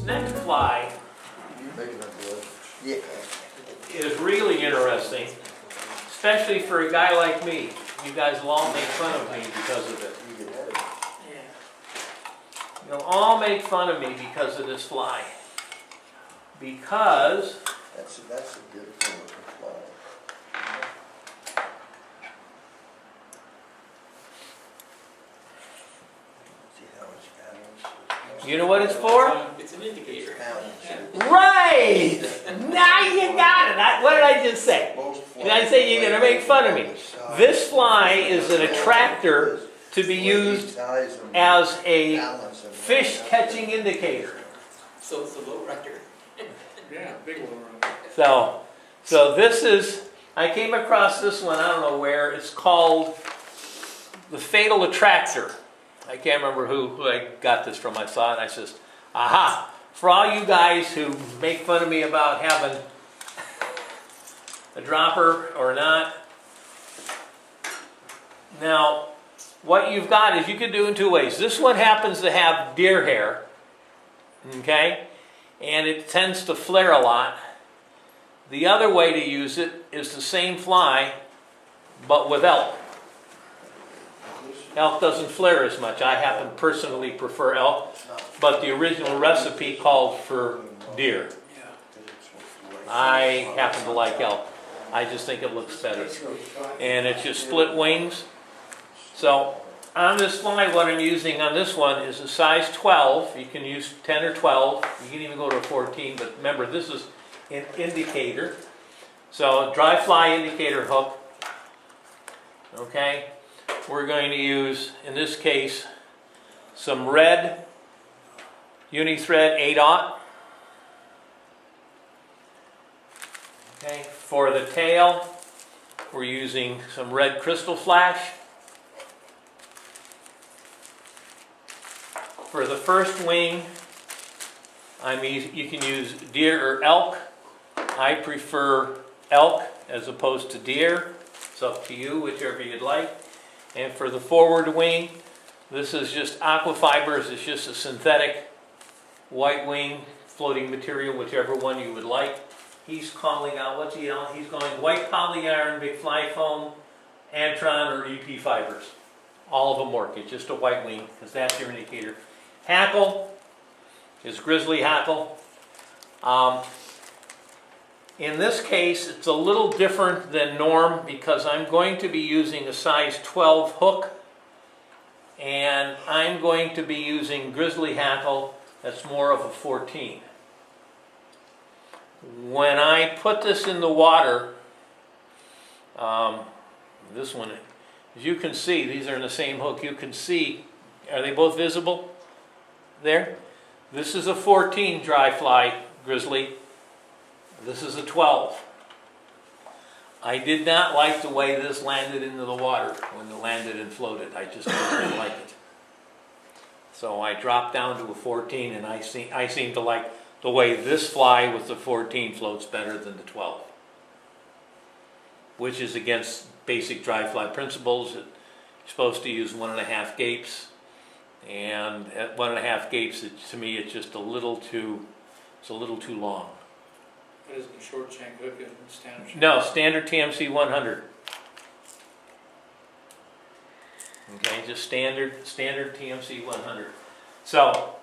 next fly is really interesting, especially for a guy like me. You guys will all make fun of me because of it. You'll all make fun of me because of this fly. Because that's a good fly. you know what it's for? It's an indicator. Right! Now you got it. What did I just say? Did I say you're going to make fun of me? This fly is an attractor to be used as a fish catching indicator. So it's a low rider. Yeah, big low rider. So this is, I came across this one, I don't know where, it's called the Fatal Attractor. I can't remember who I got this from. I saw it and I says, aha, for all you guys who make fun of me about having a dropper or not. Now, what you've got is you can do in two ways. This one happens to have deer hair, okay, and it tends to flare a lot. The other way to use it is the same fly, but with elk. Elk doesn't flare as much. I happen to personally prefer elk, but the original recipe called for deer. I happen to like elk. I just think it looks better. And it's just split wings. So on this fly, what I'm using on this one is a size 12. You can use 10 or 12. You can even go to a 14, but remember, this is an indicator. So a dry fly indicator hook. Okay. We're going to use, in this case, some red uni-thread 8/0. Okay, for the tail, we're using some red crystal flash. For the first wing, you can use deer or elk. I prefer elk as opposed to deer. It's up to you, whichever you'd like. And for the forward wing, this is just aqua fibers. It's just a synthetic white wing floating material, whichever one you would like. He's calling out, what's he yelling? He's going white poly yarn, big fly foam, Antron, or EP fibers. All of them work. It's just a white wing, because that's your indicator. Hackle is grizzly hackle. In this case, it's a little different than norm because I'm going to be using a size 12 hook, and I'm going to be using grizzly hackle that's more of a 14. When I put this in the water, this one, as you can see, these are in the same hook. You can see, are they both visible there? This is a 14 dry fly grizzly. This is a 12. I did not like the way this landed into the water when it landed and floated. I just didn't like it. So I dropped down to a 14, and I seem to like the way this fly with the 14 floats better than the 12, which is against basic dry fly principles. You're supposed to use 1.5 gapes, and at 1.5 gapes, to me, it's just a little too long. What is the short shank hook and standard shank? No, standard TMC 100. Okay, just standard TMC 100. So,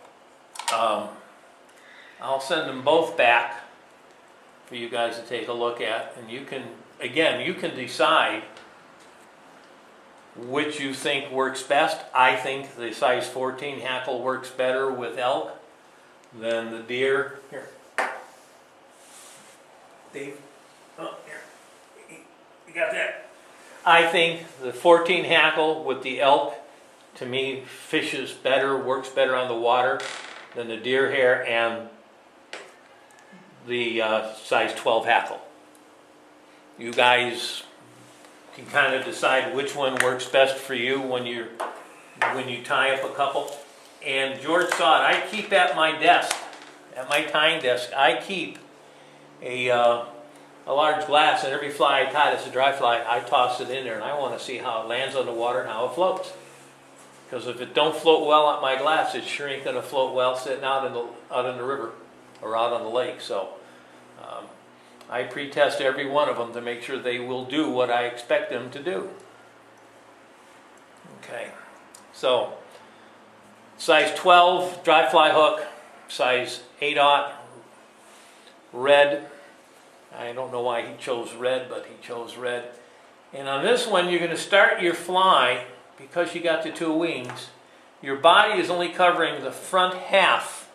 I'll send them both back for you guys to take a look at, and you can, again, you can decide which you think works best. I think the size 14 hackle works better with elk than the deer. Here. Dave, oh, here, you got that? I think the 14 hackle with the elk, to me, fishes better, works better on the water than the deer hair and the size 12 hackle. You guys can kind of decide which one works best for you when you tie up a couple. And George saw it. I keep at my desk, at my tying desk, I keep a large glass, and every fly I tie that's a dry fly, I toss it in there, and I want to see how it lands on the water and how it floats. Because if it don't float well on my glass, it sure ain't gonna float well sitting out in the river or out on the lake. So I pre-test every one of them to make sure they will do what I expect them to do. Okay, so size 12 dry fly hook, size 8/0 red. I don't know why he chose red, but he chose red. And on this one, you're going to start your fly, because you got the two wings, your body is only covering the front half.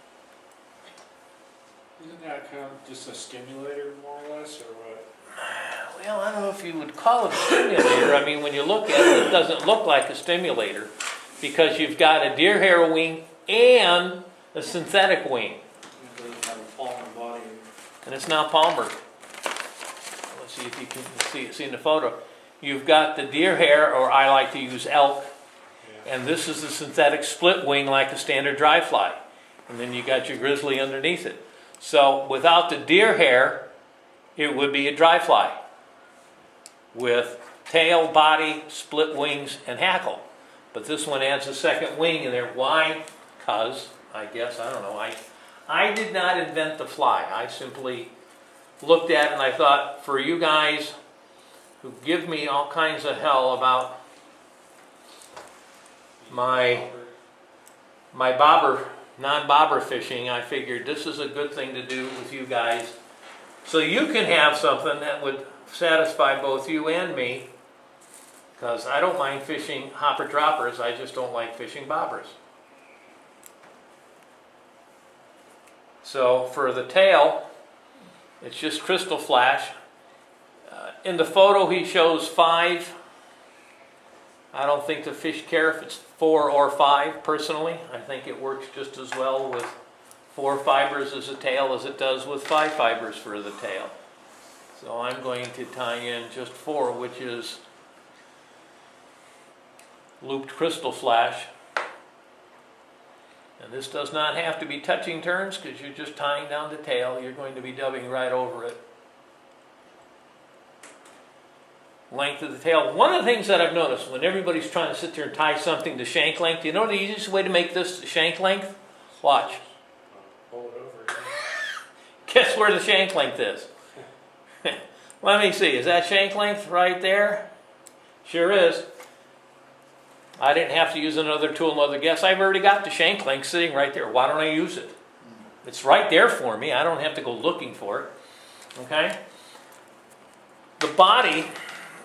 Isn't that kind of just a stimulator, more or less, or what? Well, I don't know if you would call it a stimulator. I mean, when you look at it, it doesn't look like a stimulator, because you've got a deer hair wing and a synthetic wing. It doesn't have a palmer body. And it's not palmered. Let's see if you can see in the photo. You've got the deer hair, or I like to use elk, Yeah. and this is the synthetic split wing like a standard dry fly. And then you got your grizzly underneath it. So without the deer hair, it would be a dry fly with tail, body, split wings, and hackle. But this one adds a second wing in there. Why? Because, I guess, I don't know. I did not invent the fly. I simply looked at it and I thought, for you guys who give me all kinds of hell about my bobber, non-bobber fishing, I figured this is a good thing to do with you guys, so you can have something that would satisfy both you and me, because I don't mind fishing hopper droppers, I just don't like fishing bobbers. So for the tail, it's just crystal flash. In the photo he shows 5. I don't think the fish care if it's 4 or 5 personally. I think it works just as well with 4 fibers as a tail as it does with 5 fibers for the tail. So I'm going to tie in just 4, which is looped crystal flash. And this does not have to be touching turns, because you're just tying down the tail. You're going to be dubbing right over it. Length of the tail. One of the things that I've noticed when everybody's trying to sit there and tie something to shank length, you know the easiest way to make this shank length? Watch. Hold it over. Guess where the shank length is? Let me see. Is that shank length right there? Sure is. I didn't have to use another tool, another guess. I've already got the shank length sitting right there. Why don't I use it? It's right there for me. I don't have to go looking for it. Okay? The body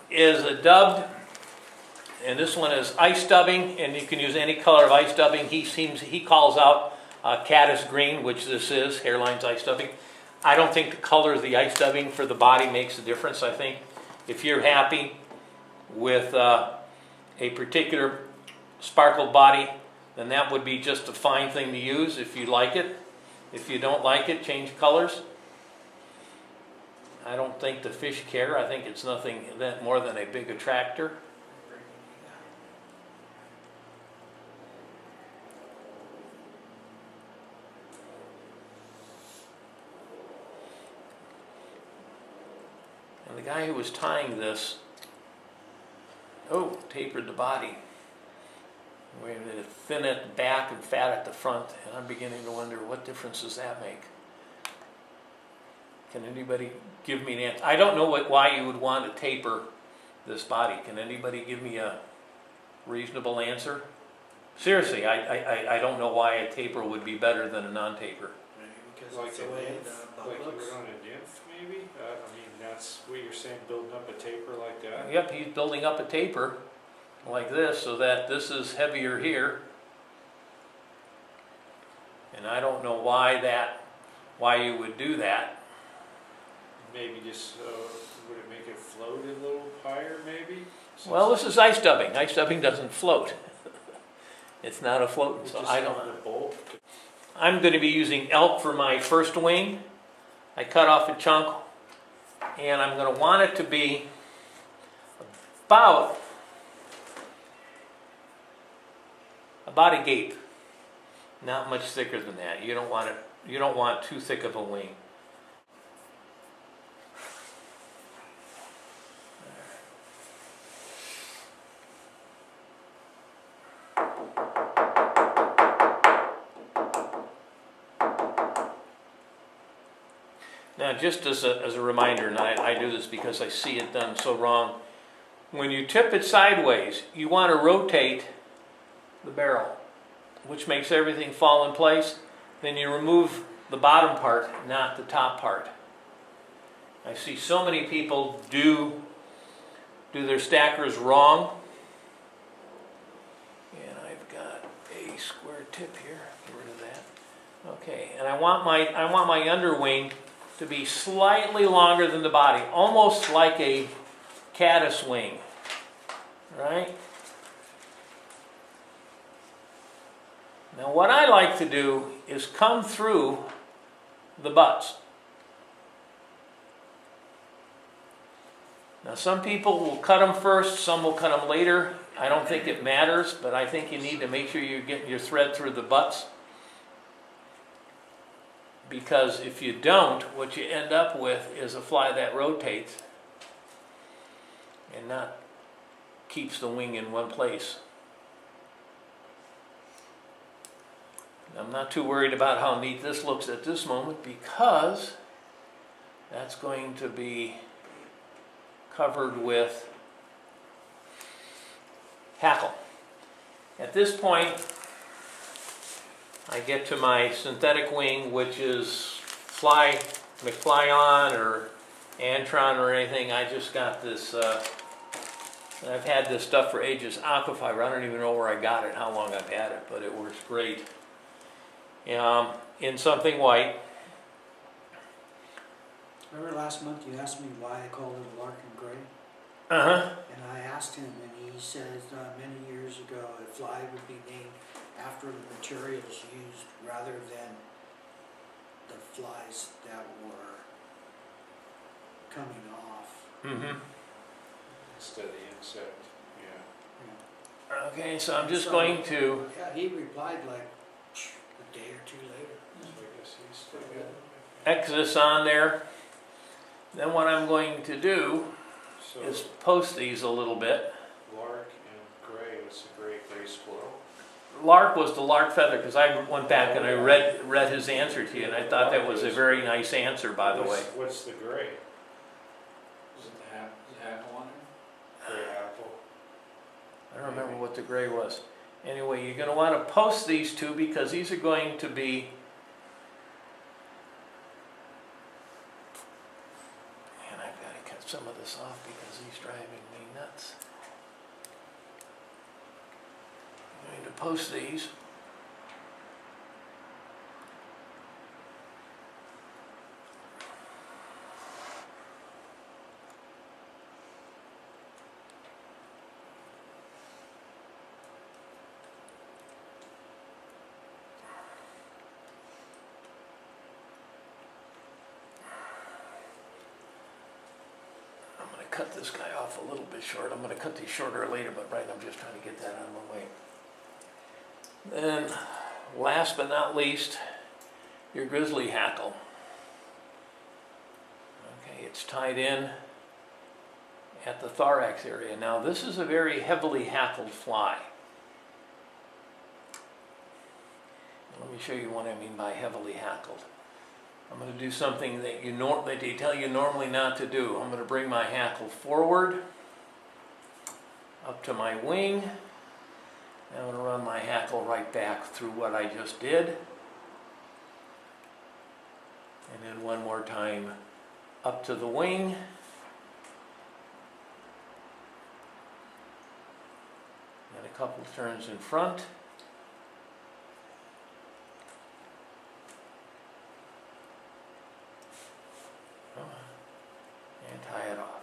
is a dubbed, and this one is ice dubbing, and you can use any color of ice dubbing. He calls out caddis green, which this is, Hairline's ice dubbing. I don't think the color of the ice dubbing for the body makes a difference. I think if you're happy with a particular sparkle body, then that would be just a fine thing to use if you like it. If you don't like it, change colors. I don't think the fish care. I think it's nothing more than a big attractor. And the guy who was tying this, tapered the body. We had it thin at the back and fat at the front, and I'm beginning to wonder, what difference does that make? Can anybody give me an answer? I don't know why you would want to taper this body. Can anybody give me a reasonable answer? Seriously, I don't know why a taper would be better than a non-taper. Maybe because Like it's the a way nymph, like you looks. would on a nymph, maybe? I mean, that's what you're saying, building up a taper like that? Yep, he's building up a taper like this so that this is heavier here. And I don't know why you would do that. Maybe just, would it make it float a little higher, maybe? Well, this is ice dubbing. Ice dubbing doesn't float. It's not a float, so I don't. The bolt. I'm going to be using elk for my first wing. I cut off a chunk, and I'm going to want it to be about a gape. Not much thicker than that. You don't want too thick of a wing. Now, just as a reminder, and I do this because I see it done so wrong, when you tip it sideways, you want to rotate the barrel, which makes everything fall in place. Then you remove the bottom part, not the top part. I see so many people do their stackers wrong. And I've got a square tip here. Get rid of that. Okay, and I want my underwing to be slightly longer than the body, almost like a caddis wing, right? Now what I like to do is come through the butts. Now some people will cut them first, some will cut them later. I don't think it matters, but I think you need to make sure you're getting your thread through the butts. Because if you don't, what you end up with is a fly that rotates and not keeps the wing in one place. I'm not too worried about how neat this looks at this moment because that's going to be covered with hackle. At this point, I get to my synthetic wing, which is McFly-on or Antron or anything. I just got this, I've had this stuff for ages, Aquafiber. I don't even know where I got it, how long I've had it, but it works great. In something white. Remember last month you asked me why I called it a Larkin Gray? Uh-huh. And I asked him, and he said many years ago a fly would be named after the materials used rather than the flies that were coming off. Mm-hmm. Instead of the insect, yeah. Yeah. Okay, so I'm just going to, Yeah, he replied like a day or two later. So I guess he's still good. X this on there. Then what I'm going to do So is post these a little bit. lark and gray, what's the gray squirrel? Lark was the lark feather because I went back and I read his answer to you, and I thought that was a very nice answer, by the way. What's the gray? Is it the apple on there? Gray apple. I don't remember what the gray was. Anyway, you're going to want to post these two because these are going to be, and I've got to cut some of this off because he's driving me nuts. I'm going to post these. Cut this guy off a little bit short. I'm going to cut these shorter later, but right now I'm just trying to get that out of my way. Then, last but not least, your grizzly hackle. Okay, it's tied in at the thorax area. Now, this is a very heavily hackled fly. Let me show you what I mean by heavily hackled. I'm going to do something that they tell you normally not to do. I'm going to bring my hackle forward up to my wing. And I'm going to run my hackle right back through what I just did. And then one more time up to the wing. And a couple turns in front. And tie it off.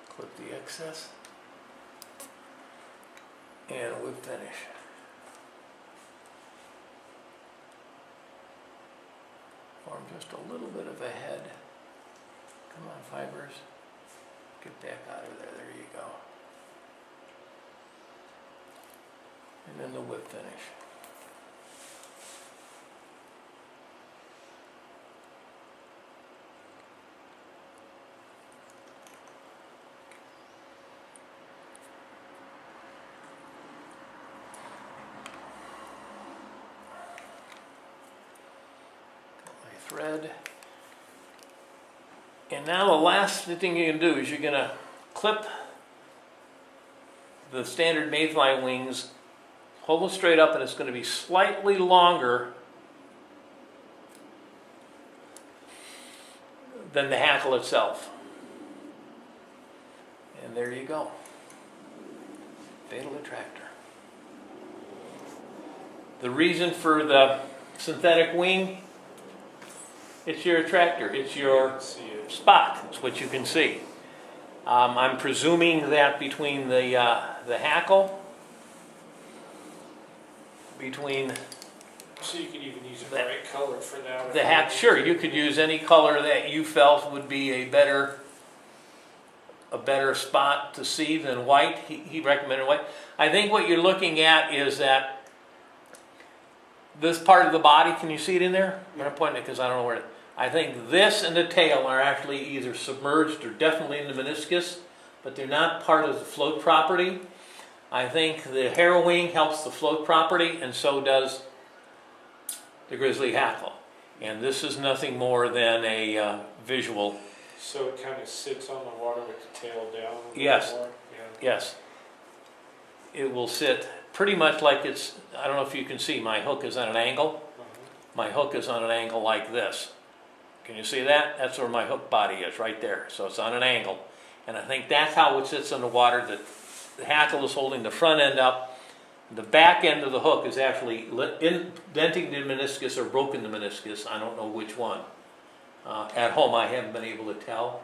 Clip the excess and whip finish. Form just a little bit of a head. Come on, fibers. Get back out of there. There you go. And then the whip finish. thread. And now the last thing you can do is you're going to clip the standard mayfly wings, hold them straight up, and it's going to be slightly longer than the hackle itself. And there you go. Fatal Attractor. The reason for the synthetic wing, it's your attractor, it's your spot, it's what you can see. I'm presuming that between the hackle, between So you could even use a bright color for that. the hack, sure, you could use any color that you felt would be a better spot to see than white. He recommended white. I think what you're looking at is that this part of the body, can you see it in there? I'm going to point it because I don't know where it is. I think this and the tail are actually either submerged or definitely in the meniscus, but they're not part of the float property. I think the hair wing helps the float property, and so does the grizzly hackle. And this is nothing more than a visual. So it kind of sits on the water with the tail down? Yes. More? Yes. It will sit pretty much like it's, I don't know if you can see, my hook is on an angle. My hook is on an angle like this. Can you see that? That's where my hook body is, right there. So it's on an angle. And I think that's how it sits in the water. The hackle is holding the front end up. The back end of the hook is actually indenting the meniscus or broken the meniscus. I don't know which one. At home I haven't been able to tell.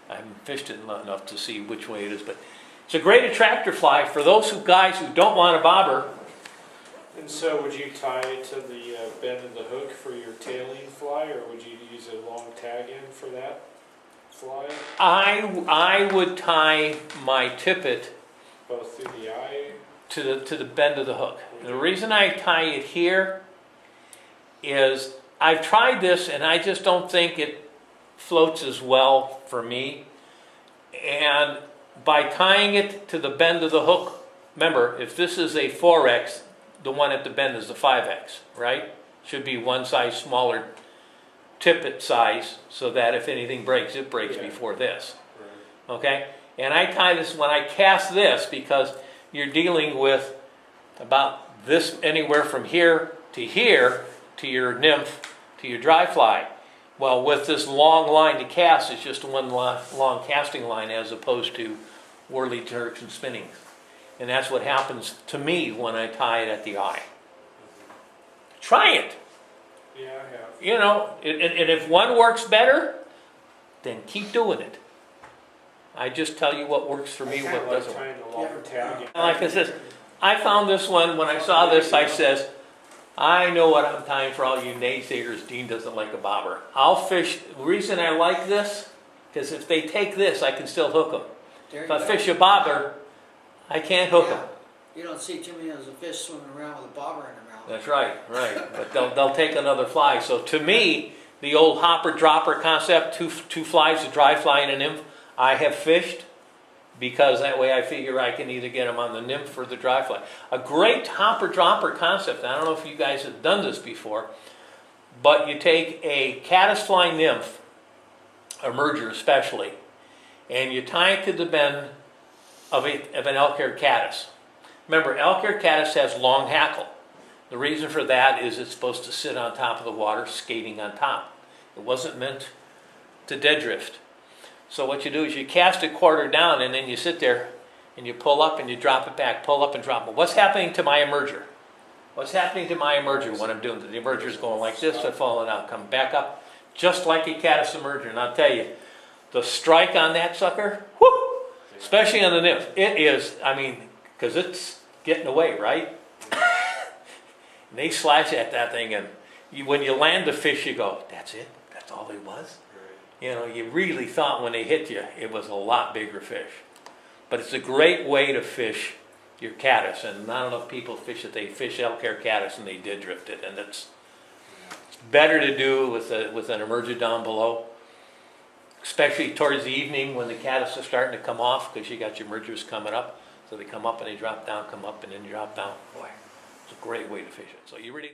I haven't fished it enough to see which way it is. But it's a great attractor fly for those guys who don't want a bobber. And so would you tie it to the bend of the hook for your tailing fly, or would you use a long tag end for that fly? I would tie my tippet Both through the eye? to the bend of the hook. The reason I tie it here is I've tried this and I just don't think it floats as well for me. And by tying it to the bend of the hook, remember, if this is a 4X, the one at the bend is the 5X, right? Should be one size smaller tippet size so that if anything breaks, it breaks before this. Right. Okay? And I tie this when I cast this because you're dealing with about this, anywhere from here to your nymph, to your dry fly. Well, with this long line to cast, it's just one long casting line as opposed to whirly jerks and spinnings. And that's what happens to me when I tie it at the eye. Try it. Yeah, I have. You know, and if one works better, then keep doing it. I just tell you what works for me, what doesn't work. Tying the longer tag in. Like I said, I found this one, when I saw this, I says, I know what I'm tying for all you naysayers. Dean doesn't like a bobber. I'll fish. The reason I like this, because if they take this, I can still hook them. If I fish a bobber, I can't hook them. You don't see too many of those fish swimming around with a bobber in their mouth. That's right, right. But they'll take another fly. So to me, the old hopper-dropper concept, two flies, a dry fly and a nymph, I have fished because that way I figure I can either get them on the nymph or the dry fly. A great hopper-dropper concept, I don't know if you guys have done this before, but you take a caddisfly nymph, a merger especially, and you tie it to the bend of an elk-haired caddis. Remember, elk-haired caddis has long hackle. The reason for that is it's supposed to sit on top of the water, skating on top. It wasn't meant to dead drift. So what you do is you cast it quarter down and then you sit there and you pull up and you drop it back, pull up and drop it. What's happening to my emerger? What's happening to my emerger when I'm doing it? The emerger is going like this and falling out, coming back up, just like a caddis emerger. And I'll tell you, the strike on that sucker, whoo, especially on the nymph, it is, I mean, because it's getting away, right? And they slash at that thing, and when you land the fish, you go, that's it? That's all it was? You know, you really thought when they hit you, it was a lot bigger fish. But it's a great way to fish your caddis, and not enough people fish it. They fish elk-haired caddis, and they did drift it, and it's better to do with an emerger down below, especially towards the evening when the caddis are starting to come off, because you got your emergers coming up. So they come up and they drop down, come up and then drop down. Boy, it's a great way to fish it. So you really...